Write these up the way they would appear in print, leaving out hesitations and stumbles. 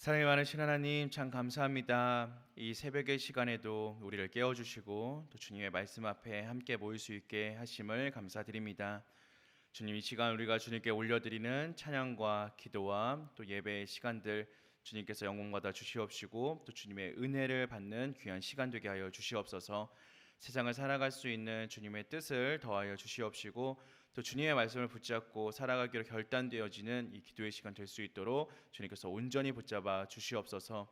사랑이 많으신 하나님, 참 감사합니다. 이 새벽의 시간에도 우리를 깨워주시고 또 주님의 말씀 앞에 함께 모일 수 있게 하심을 감사드립니다. 주님, 이 시간 우리가 주님께 올려드리는 찬양과 기도와 또 예배의 시간들 주님께서 영광 받아 주시옵시고 또 주님의 은혜를 받는 귀한 시간 되게 하여 주시옵소서. 세상을 살아갈 수 있는 주님의 뜻을 더하여 주시옵시고 또 주님의 말씀을 붙잡고 살아가기로 결단되어지는 이 기도의 시간 될 수 있도록 주님께서 온전히 붙잡아 주시옵소서.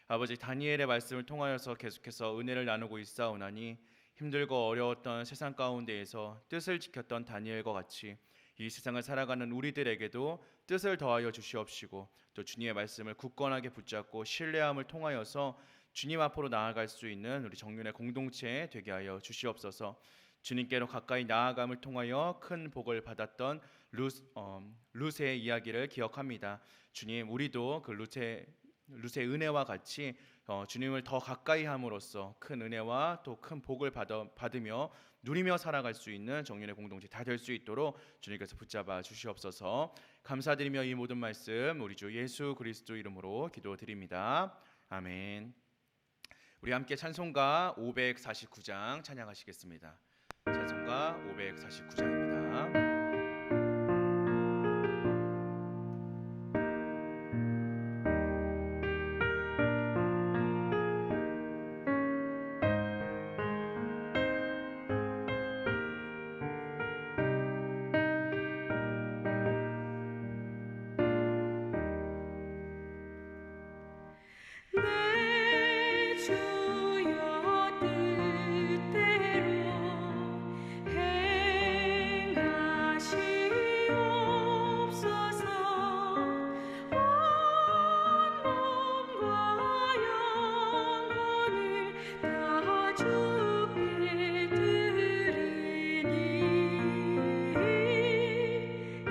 아버지, 다니엘의 말씀을 통하여서 계속해서 은혜를 나누고 있사오나니 힘들고 어려웠던 세상 가운데에서 뜻을 지켰던 다니엘과 같이 이 세상을 살아가는 우리들에게도 뜻을 더하여 주시옵시고 또 주님의 말씀을 굳건하게 붙잡고 신뢰함을 통하여서 주님 앞으로 나아갈 수 있는 우리 정륜의 공동체 되게 하여 주시옵소서. 주님께로 가까이 나아감을 통하여 큰 복을 받았던 룻의 이야기를 기억합니다. 주님, 우리도 그 룻의 은혜와 같이 주님을 더 가까이 함으로써 큰 은혜와 또 큰 복을 받으며 누리며 살아갈 수 있는 정륜의 공동체 다 될 수 있도록 주님께서 붙잡아 주시옵소서. 감사드리며 이 모든 말씀 우리 주 예수 그리스도 이름으로 기도드립니다. 아멘. 우리 함께 찬송가 549장 찬양하시겠습니다. 찬송가 549장입니다. 내 주여 뜻대로 행하시옵소서. 온 몸과 영혼을 다 주께 드리니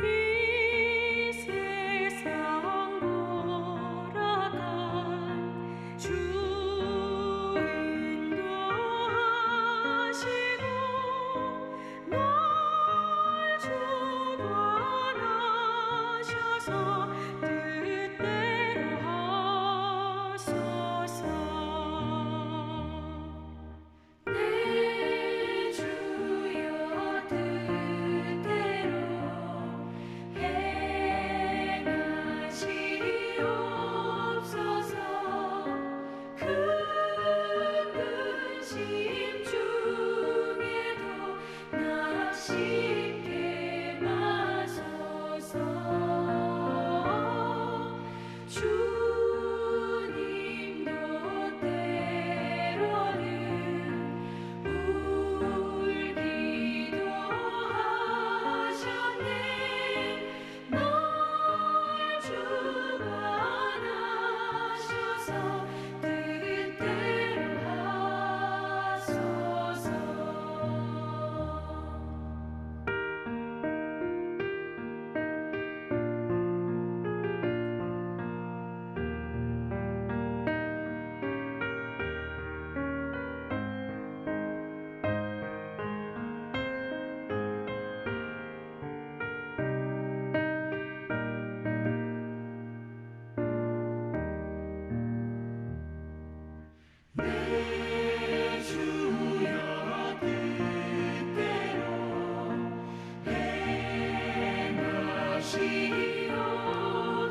이 세상 돌아간 주 인도하시고 날 주관하셔서 뜻대로 하소서. 내 주여 뜻대로 행하시옵소서. 큰 근심 중에도 나 쉽게 마소서. 주님도 때로는 울기도 하셨네. 날 주관하셔서 뜻대로 하소서. 내 주여 뜻대로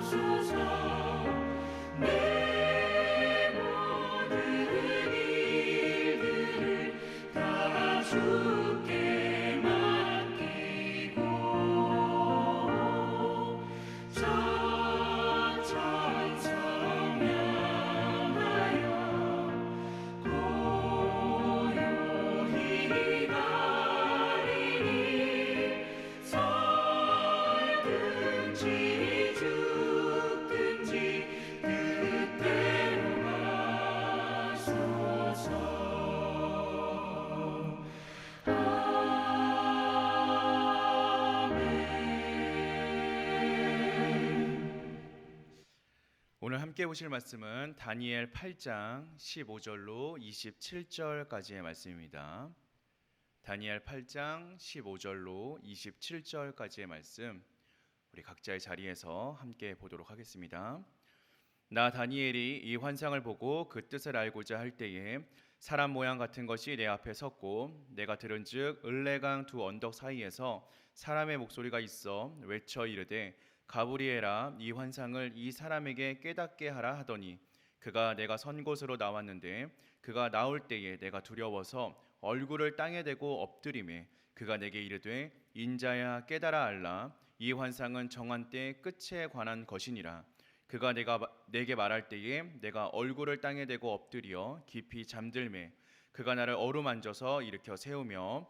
행하시옵소서. 내 모든 일들을 다 주께 맡기고 천천성명하여 고요히 가리니 살든지 죽든지 뜻대로 하소서. 아멘. 오늘 함께 보실 말씀은 다니엘 8장 15절로 27절까지의 말씀입니다. 다니엘 8장 15절로 27절까지의 말씀 우리 각자의 자리에서 함께 보도록 하겠습니다. 나 다니엘이 이 환상을 보고 그 뜻을 알고자 할 때에 사람 모양 같은 것이 내 앞에 섰고 내가 들은즉 을레강 두 언덕 사이에서 사람의 목소리가 있어 외쳐 이르되 가브리엘아 이 환상을 이 사람에게 깨닫게 하라 하더니 그가 내가 선 곳으로 나왔는데 그가 나올 때에 내가 두려워서 얼굴을 땅에 대고 엎드리매 그가 내게 이르되 인자야 깨달아 알라 이 환상은 정한 때의 끝에 관한 것이니라. 그가 내게 말할 때에 내가 얼굴을 땅에 대고 엎드려 깊이 잠들매 그가 나를 어루만져서 일으켜 세우며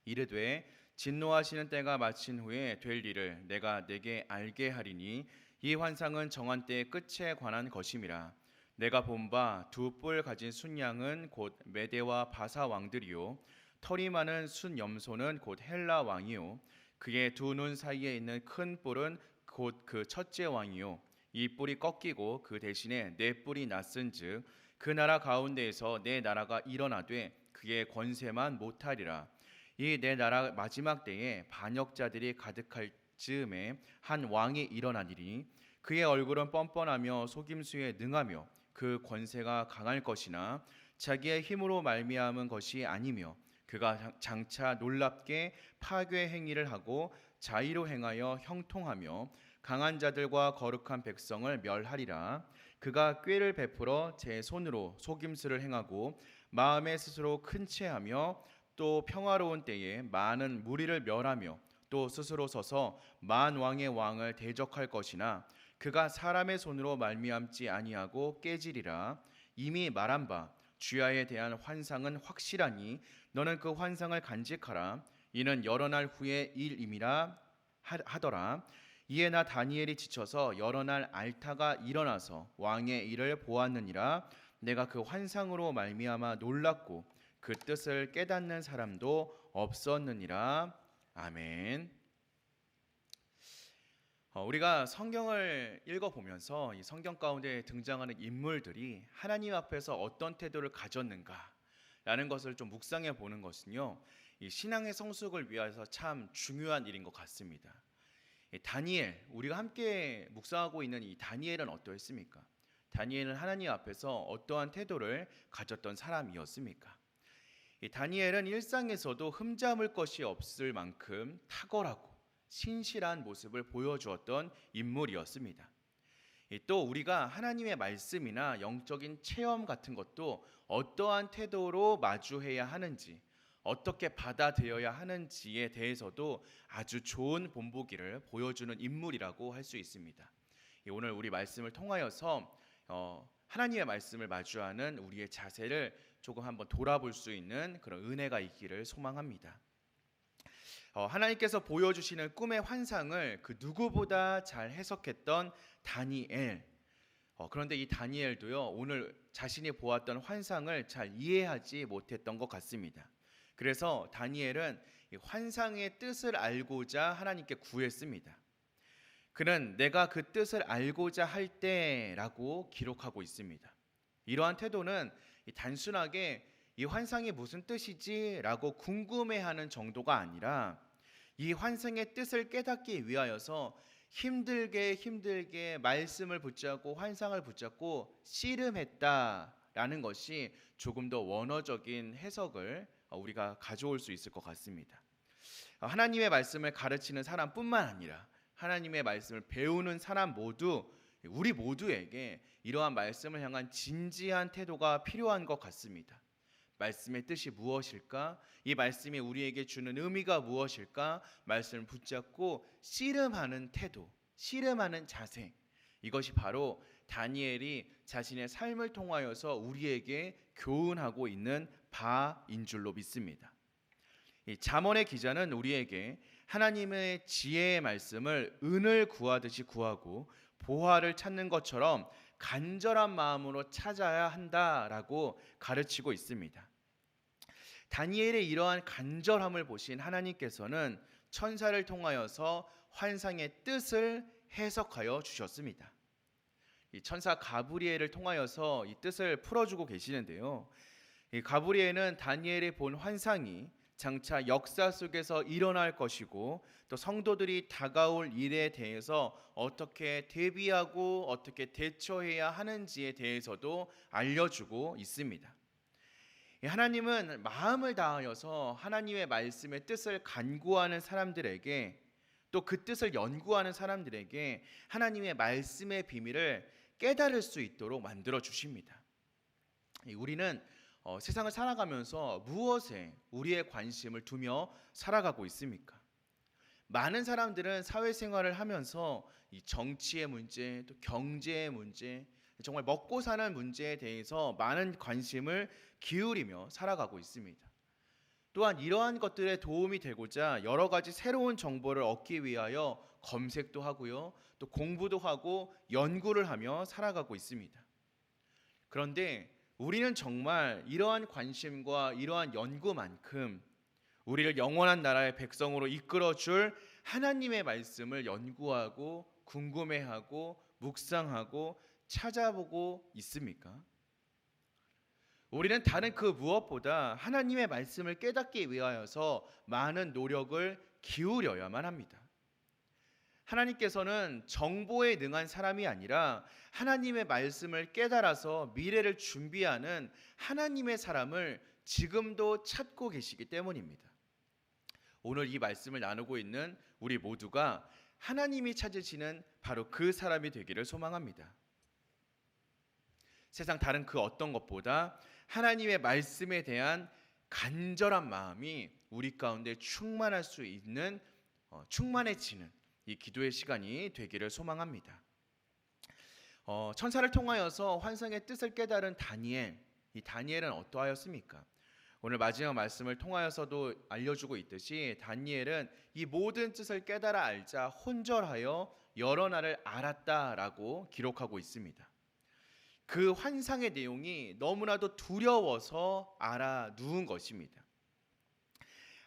이르되 진노하시는 때가 마친 후에 될 일을 내가 내게 알게 하리니 이 환상은 정한 때의 끝에 관한 것임이라. 내가 본 바 두 뿔 가진 순양은 곧 메대와 바사 왕들이요 털이 많은 순염소는 곧 헬라 왕이요 그의 두 눈 사이에 있는 큰 뿔은 곧 그 첫째 왕이요 이 뿔이 꺾이고 그 대신에 네 뿔이 났은즉 그 나라 가운데에서 내 나라가 일어나되 그의 권세만 못하리라. 이 내 나라 마지막 때에 반역자들이 가득할 즈음에 한 왕이 일어나리니 그의 얼굴은 뻔뻔하며 속임수에 능하며 그 권세가 강할 것이나 자기의 힘으로 말미암은 것이 아니며 그가 장차 놀랍게 파괴 행위를 하고 자의로 행하여 형통하며 강한 자들과 거룩한 백성을 멸하리라. 그가 꾀를 베풀어 제 손으로 속임수를 행하고 마음에 스스로 큰 체하며 또 평화로운 때에 많은 무리를 멸하며 또 스스로 서서 만 왕의 왕을 대적할 것이나 그가 사람의 손으로 말미암지 아니하고 깨지리라. 이미 말한 바 주야에 대한 환상은 확실하니 너는 그 환상을 간직하라. 이는 여러 날 후의 일임이라 하더라. 이에 나 다니엘이 지쳐서 여러 날 앓다가 일어나서 왕의 일을 보았느니라. 내가 그 환상으로 말미암아 놀랐고 그 뜻을 깨닫는 사람도 없었느니라. 아멘. 우리가 성경을 읽어보면서 이 성경 가운데 등장하는 인물들이 하나님 앞에서 어떤 태도를 가졌는가라는 것을 좀 묵상해 보는 것은요, 이 신앙의 성숙을 위해서 참 중요한 일인 것 같습니다. 다니엘, 우리가 함께 묵상하고 있는 이 다니엘은 어떠했습니까? 다니엘은 하나님 앞에서 어떠한 태도를 가졌던 사람이었습니까? 이 다니엘은 일상에서도 흠잡을 것이 없을 만큼 탁월하고 신실한 모습을 보여주었던 인물이었습니다. 또 우리가 하나님의 말씀이나 영적인 체험 같은 것도 어떠한 태도로 마주해야 하는지, 어떻게 받아들여야 하는지에 대해서도 아주 좋은 본보기를 보여주는 인물이라고 할 수 있습니다. 오늘 우리 말씀을 통하여서 하나님의 말씀을 마주하는 우리의 자세를 조금 한번 돌아볼 수 있는 그런 은혜가 있기를 소망합니다. 하나님께서 보여주시는 꿈의 환상을 그 누구보다 잘 해석했던 다니엘. 그런데 이 다니엘도요, 오늘 자신이 보았던 환상을 잘 이해하지 못했던 것 같습니다. 그래서 다니엘은 이 환상의 뜻을 알고자 하나님께 구했습니다. 그는 내가 그 뜻을 알고자 할 때라고 기록하고 있습니다. 이러한 태도는 단순하게 이 환상이 무슨 뜻이지라고 궁금해하는 정도가 아니라 이 환상의 뜻을 깨닫기 위하여서 힘들게 말씀을 붙잡고 환상을 붙잡고 씨름했다라는 것이 조금 더 원어적인 해석을 우리가 가져올 수 있을 것 같습니다. 하나님의 말씀을 가르치는 사람뿐만 아니라 하나님의 말씀을 배우는 사람 모두, 우리 모두에게 이러한 말씀을 향한 진지한 태도가 필요한 것 같습니다. 말씀의 뜻이 무엇일까? 이 말씀이 우리에게 주는 의미가 무엇일까? 말씀을 붙잡고 씨름하는 태도, 씨름하는 자세, 이것이 바로 다니엘이 자신의 삶을 통하여서 우리에게 교훈하고 있는 바인 줄로 믿습니다. 이 잠언의 기자는 우리에게 하나님의 지혜의 말씀을 은을 구하듯이 구하고 보화를 찾는 것처럼 간절한 마음으로 찾아야 한다라고 가르치고 있습니다. 다니엘의 이러한 간절함을 보신 하나님께서는 천사를 통하여서 환상의 뜻을 해석하여 주셨습니다. 이 천사 가브리엘을 통하여서 이 뜻을 풀어주고 계시는데요. 이 가브리엘은 다니엘이 본 환상이 장차 역사 속에서 일어날 것이고 또 성도들이 다가올 일에 대해서 어떻게 대비하고 어떻게 대처해야 하는지에 대해서도 알려주고 있습니다. 하나님은 마음을 다하여서 하나님의 말씀의 뜻을 간구하는 사람들에게 또 그 뜻을 연구하는 사람들에게 하나님의 말씀의 비밀을 깨달을 수 있도록 만들어 주십니다. 우리는 세상을 살아가면서 무엇에 우리의 관심을 두며 살아가고 있습니까? 많은 사람들은 사회생활을 하면서 이 정치의 문제, 또 경제의 문제, 정말 먹고 사는 문제에 대해서 많은 관심을 기울이며 살아가고 있습니다. 또한 이러한 것들에 도움이 되고자 여러 가지 새로운 정보를 얻기 위하여 검색도 하고요, 또 공부도 하고 연구를 하며 살아가고 있습니다. 그런데 우리는 정말 이러한 관심과 이러한 연구만큼 우리를 영원한 나라의 백성으로 이끌어줄 하나님의 말씀을 연구하고 궁금해하고 묵상하고 찾아보고 있습니까? 우리는 다른 그 무엇보다 하나님의 말씀을 깨닫기 위하여서 많은 노력을 기울여야만 합니다. 하나님께서는 정보에 능한 사람이 아니라 하나님의 말씀을 깨달아서 미래를 준비하는 하나님의 사람을 지금도 찾고 계시기 때문입니다. 오늘 이 말씀을 나누고 있는 우리 모두가 하나님이 찾으시는 바로 그 사람이 되기를 소망합니다. 세상 다른 그 어떤 것보다 하나님의 말씀에 대한 간절한 마음이 우리 가운데 충만할 수 있는 충만해지는 이 기도의 시간이 되기를 소망합니다. 천사를 통하여서 환상의 뜻을 깨달은 다니엘, 이 다니엘은 어떠하였습니까? 오늘 마지막 말씀을 통하여서도 알려주고 있듯이 다니엘은 이 모든 뜻을 깨달아 알자 혼절하여 여러 날을 알았다라고 기록하고 있습니다. 그 환상의 내용이 너무나도 두려워서 알아 누운 것입니다.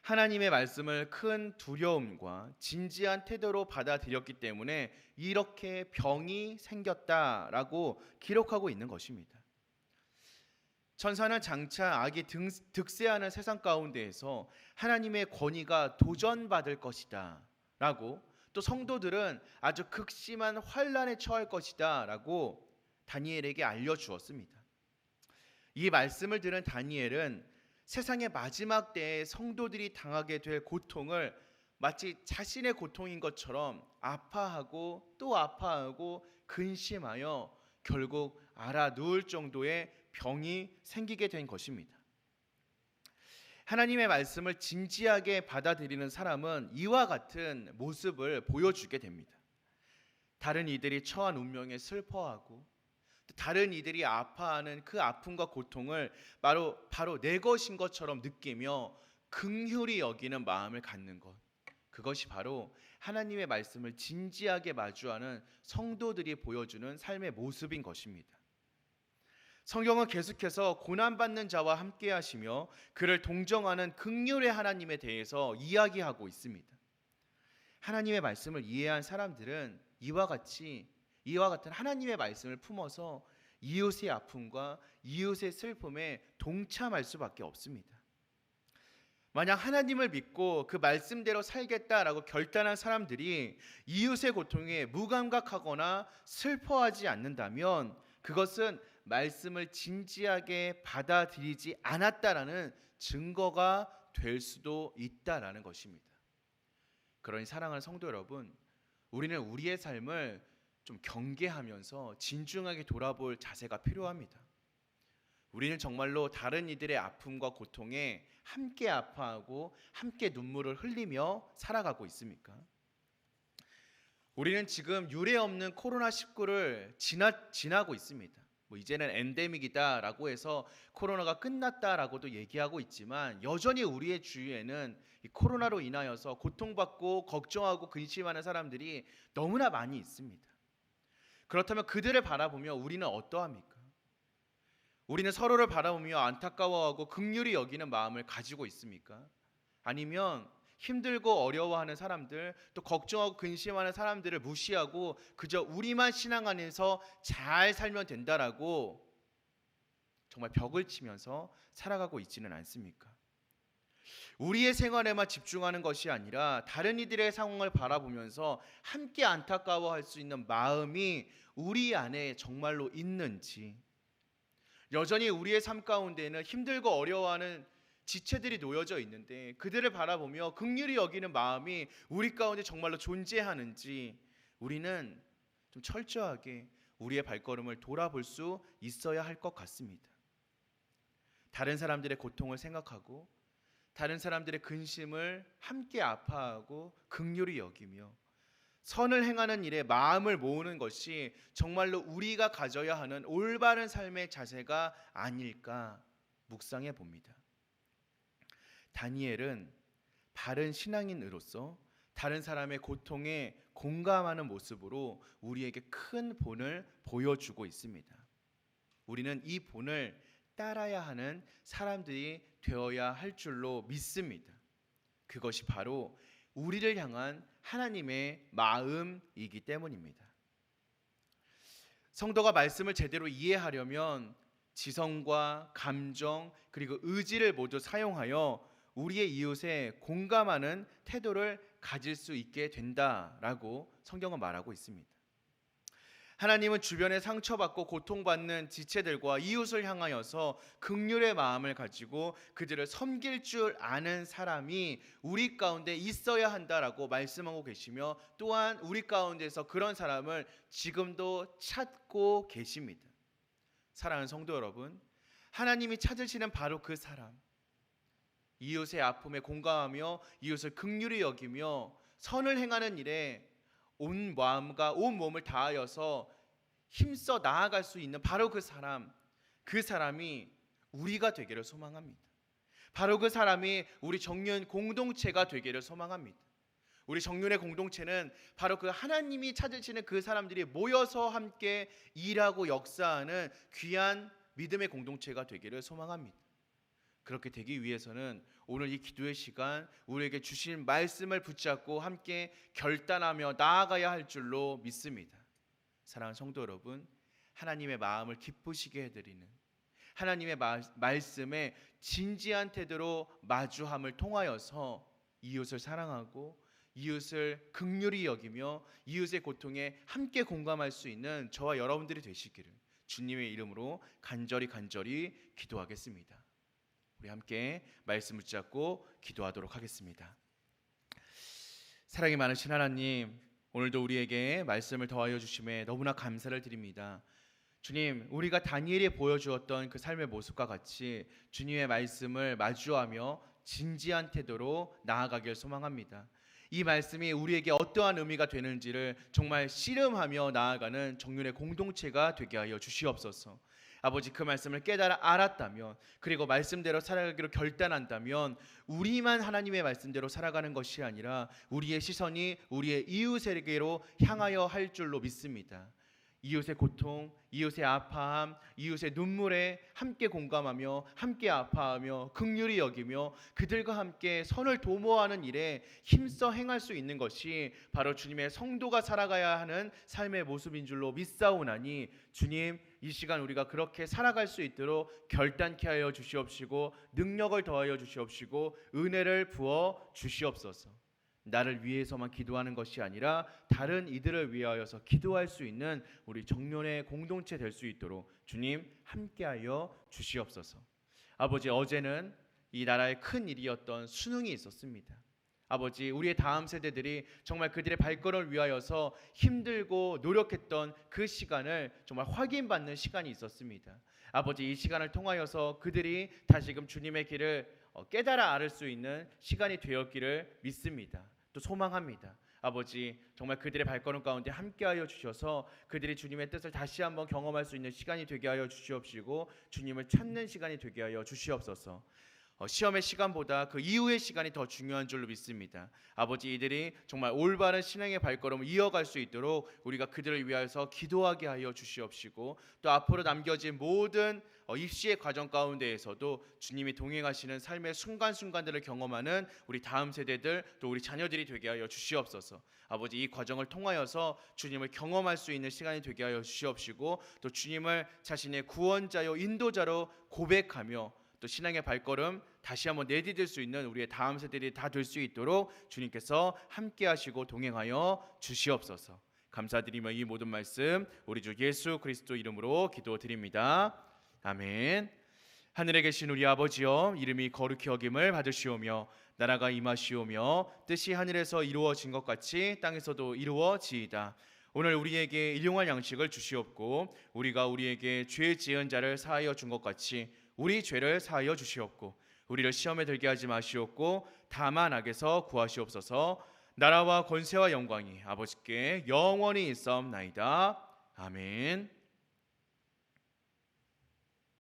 하나님의 말씀을 큰 두려움과 진지한 태도로 받아들였기 때문에 이렇게 병이 생겼다라고 기록하고 있는 것입니다. 천사는 장차 악이 득세하는 세상 가운데에서 하나님의 권위가 도전받을 것이다 라고, 또 성도들은 아주 극심한 환난에 처할 것이다 라고 다니엘에게 알려주었습니다. 이 말씀을 들은 다니엘은 세상의 마지막 때에 성도들이 당하게 될 고통을 마치 자신의 고통인 것처럼 아파하고 또 아파하고 근심하여 결국 알아 누울 정도의 병이 생기게 된 것입니다. 하나님의 말씀을 진지하게 받아들이는 사람은 이와 같은 모습을 보여주게 됩니다. 다른 이들이 처한 운명에 슬퍼하고 다른 이들이 아파하는 그 아픔과 고통을 바로 내 것인 것처럼 느끼며 긍휼히 여기는 마음을 갖는 것, 그것이 바로 하나님의 말씀을 진지하게 마주하는 성도들이 보여주는 삶의 모습인 것입니다. 성경은 계속해서 고난받는 자와 함께 하시며 그를 동정하는 긍휼의 하나님에 대해서 이야기하고 있습니다. 하나님의 말씀을 이해한 사람들은 이와 같은 하나님의 말씀을 품어서 이웃의 아픔과 이웃의 슬픔에 동참할 수밖에 없습니다. 만약 하나님을 믿고 그 말씀대로 살겠다라고 결단한 사람들이 이웃의 고통에 무감각하거나 슬퍼하지 않는다면 그것은 말씀을 진지하게 받아들이지 않았다라는 증거가 될 수도 있다라는 것입니다. 그러니 사랑하는 성도 여러분, 우리는 우리의 삶을 좀 경계하면서 진중하게 돌아볼 자세가 필요합니다. 우리는 정말로 다른 이들의 아픔과 고통에 함께 아파하고 함께 눈물을 흘리며 살아가고 있습니까? 우리는 지금 유례 없는 코로나19를 지나고 있습니다. 이제는 엔데믹이다라고 해서 코로나가 끝났다라고도 얘기하고 있지만 여전히 우리의 주위에는 이 코로나로 인하여서 고통받고 걱정하고 근심하는 사람들이 너무나 많이 있습니다. 그렇다면 그들을 바라보며 우리는 어떠합니까? 우리는 서로를 바라보며 안타까워하고 긍휼히 여기는 마음을 가지고 있습니까? 아니면 힘들고 어려워하는 사람들, 또 걱정하고 근심하는 사람들을 무시하고 그저 우리만 신앙 안에서 잘 살면 된다라고 정말 벽을 치면서 살아가고 있지는 않습니까? 우리의 생활에만 집중하는 것이 아니라 다른 이들의 상황을 바라보면서 함께 안타까워할 수 있는 마음이 우리 안에 정말로 있는지, 여전히 우리의 삶 가운데에는 힘들고 어려워하는 지체들이 놓여져 있는데 그들을 바라보며 긍휼히 여기는 마음이 우리 가운데 정말로 존재하는지 우리는 좀 철저하게 우리의 발걸음을 돌아볼 수 있어야 할 것 같습니다. 다른 사람들의 고통을 생각하고 다른 사람들의 근심을 함께 아파하고 긍휼히 여기며 선을 행하는 일에 마음을 모으는 것이 정말로 우리가 가져야 하는 올바른 삶의 자세가 아닐까 묵상해 봅니다. 다니엘은 바른 신앙인으로서 다른 사람의 고통에 공감하는 모습으로 우리에게 큰 본을 보여주고 있습니다. 우리는 이 본을 따라야 하는 사람들이 되어야 할 줄로 믿습니다. 그것이 바로 우리를 향한 하나님의 마음이기 때문입니다. 성도가 말씀을 제대로 이해하려면 지성과 감정 그리고 의지를 모두 사용하여 우리의 이웃에 공감하는 태도를 가질 수 있게 된다라고 성경은 말하고 있습니다. 하나님은 주변에 상처받고 고통받는 지체들과 이웃을 향하여서 긍휼의 마음을 가지고 그들을 섬길 줄 아는 사람이 우리 가운데 있어야 한다라고 말씀하고 계시며 또한 우리 가운데서 그런 사람을 지금도 찾고 계십니다. 사랑하는 성도 여러분, 하나님이 찾으시는 바로 그 사람, 이웃의 아픔에 공감하며 이웃을 긍휼히 여기며 선을 행하는 일에 온 마음과 온 몸을 다하여서 힘써 나아갈 수 있는 바로 그 사람이 우리가 되기를 소망합니다. 바로 그 사람이 우리 정륜 공동체가 되기를 소망합니다. 우리 정륜의 공동체는 바로 그 하나님이 찾으시는 그 사람들이 모여서 함께 일하고 역사하는 귀한 믿음의 공동체가 되기를 소망합니다. 그렇게 되기 위해서는 오늘 이 기도의 시간 우리에게 주신 말씀을 붙잡고 함께 결단하며 나아가야 할 줄로 믿습니다. 사랑하는 성도 여러분, 하나님의 마음을 기쁘시게 해드리는 하나님의 말씀에 진지한 태도로 마주함을 통하여서 이웃을 사랑하고 이웃을 긍휼히 여기며 이웃의 고통에 함께 공감할 수 있는 저와 여러분들이 되시기를 주님의 이름으로 간절히 기도하겠습니다. 우리 함께 말씀 붙잡고 기도하도록 하겠습니다. 사랑이 많으신 하나님, 오늘도 우리에게 말씀을 더하여 주심에 너무나 감사를 드립니다. 주님, 우리가 다니엘이 보여주었던 그 삶의 모습과 같이 주님의 말씀을 마주하며 진지한 태도로 나아가길 소망합니다. 이 말씀이 우리에게 어떠한 의미가 되는지를 정말 씨름하며 나아가는 정륜의 공동체가 되게 하여 주시옵소서. 아버지, 그 말씀을 깨달아 알았다면 그리고 말씀대로 살아가기로 결단한다면 우리만 하나님의 말씀대로 살아가는 것이 아니라 우리의 시선이 우리의 이웃에게로 향하여 할 줄로 믿습니다. 이웃의 고통, 이웃의 아파함, 이웃의 눈물에 함께 공감하며 함께 아파하며 긍휼히 여기며 그들과 함께 선을 도모하는 일에 힘써 행할 수 있는 것이 바로 주님의 성도가 살아가야 하는 삶의 모습인 줄로 믿사오나니 주님, 이 시간 우리가 그렇게 살아갈 수 있도록 결단케 하여 주시옵시고 능력을 더하여 주시옵시고 은혜를 부어 주시옵소서. 나를 위해서만 기도하는 것이 아니라 다른 이들을 위하여서 기도할 수 있는 우리 정륜의 공동체 될 수 있도록 주님 함께하여 주시옵소서. 아버지, 어제는 이 나라의 큰 일이었던 수능이 있었습니다. 아버지, 우리의 다음 세대들이 정말 그들의 발걸음을 위하여서 힘들고 노력했던 그 시간을 정말 확인받는 시간이 있었습니다. 아버지, 이 시간을 통하여서 그들이 다시금 주님의 길을 깨달아 알 수 있는 시간이 되었기를 믿습니다. 또 소망합니다. 아버지, 정말 그들의 발걸음 가운데 함께하여 주셔서 그들이 주님의 뜻을 다시 한번 경험할 수 있는 시간이 되게 하여 주시옵시고 주님을 찾는 시간이 되게 하여 주시옵소서. 시험의 시간보다 그 이후의 시간이 더 중요한 줄로 믿습니다. 아버지, 이들이 정말 올바른 신앙의 발걸음을 이어갈 수 있도록 우리가 그들을 위하여서 기도하게 하여 주시옵시고 또 앞으로 남겨진 모든 입시의 과정 가운데에서도 주님이 동행하시는 삶의 순간순간들을 경험하는 우리 다음 세대들 또 우리 자녀들이 되게 하여 주시옵소서. 아버지, 이 과정을 통하여서 주님을 경험할 수 있는 시간이 되게 하여 주시옵시고 또 주님을 자신의 구원자요 인도자로 고백하며 또 신앙의 발걸음 다시 한번 내디딜 수 있는 우리의 다음 세대들이 다 될 수 있도록 주님께서 함께 하시고 동행하여 주시옵소서. 감사드리며 이 모든 말씀 우리 주 예수 그리스도 이름으로 기도드립니다. 아멘. 하늘에 계신 우리 아버지여, 이름이 거룩히 여김을 받으시오며 나라가 임하시오며 뜻이 하늘에서 이루어진 것 같이 땅에서도 이루어지이다. 오늘 우리에게 일용할 양식을 주시옵고 우리가 우리에게 죄 지은 자를 사하여 준 것 같이 우리 죄를 사하여 주시옵고 우리를 시험에 들게 하지 마시옵고 다만 악에서 구하시옵소서. 나라와 권세와 영광이 아버지께 영원히 있사옵나이다. 아멘.